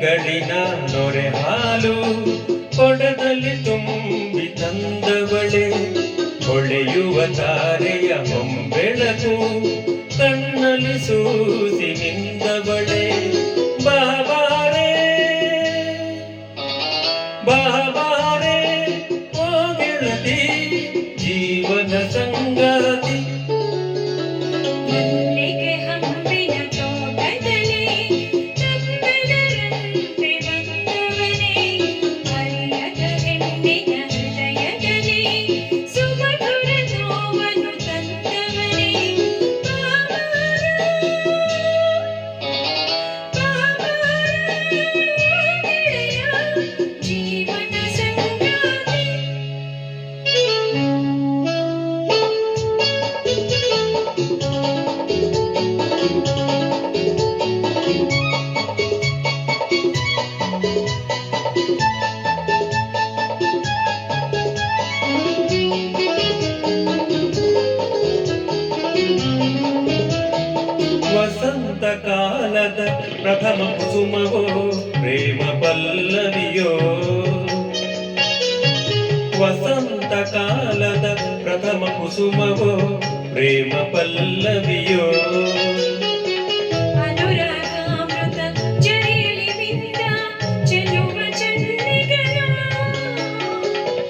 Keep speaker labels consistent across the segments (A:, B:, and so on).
A: ಬೆಳದಿಂಗಳಿನ ನೊರೆ ಹಾಲು ಕೊಡದಲ್ಲಿ ತುಂಬಿ ತಂದವಳೆ, ಹೊಳೆಯುವ ತಾರೆಯ ಹೊಂಬೆಳಕು ಕಣ್ಣಲ್ಲಿ ಸೂಸಿ ನಿಂದವಳೆ. ಬಾಬಾರೆ ಬಾಬಾರೆ ಓ ಗೆಳತಿ ಜೀವನ ಸಂಗಾತಿ. ವಸಂತ ಕಾಲದ ಪ್ರಥಮ ಕುಸುಮವೋ ಪ್ರೇಮ ಪಲ್ಲವಿಯೋ, ವಸಂತ ಕಾಲದ ಪ್ರಥಮ ಕುಸುಮವೋ ಪ್ರೇಮ ಪಲ್ಲವಿಯೋ.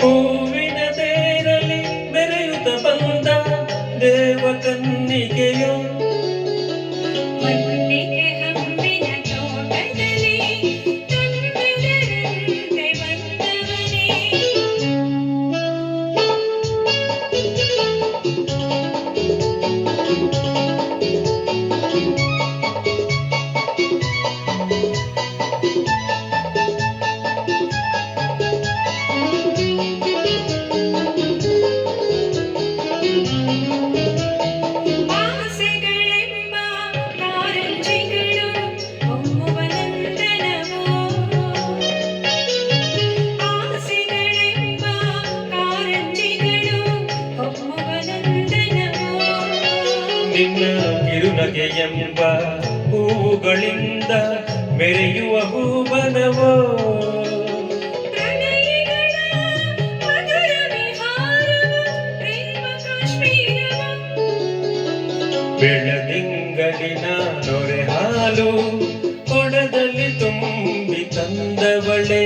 A: ಹೂವಿನ ತೇರಲಿ ಮೆರೆಯುತ್ತ ಬಂದ ದೇವ ಕನ್ನಿಕೆಯೋ, ನಿನ್ನ ಕಿರುನಗೆಯೆಂಬ ಹೂವುಗಳಿಂದ ಮೆರೆಯುವ ಹೂವನವೋ. ಬೆಳದಿಂಗಳಿನ ನೊರೆ ಹಾಲು ಕೊಡದಲ್ಲಿ ತುಂಬಿ ತಂದವಳೆ,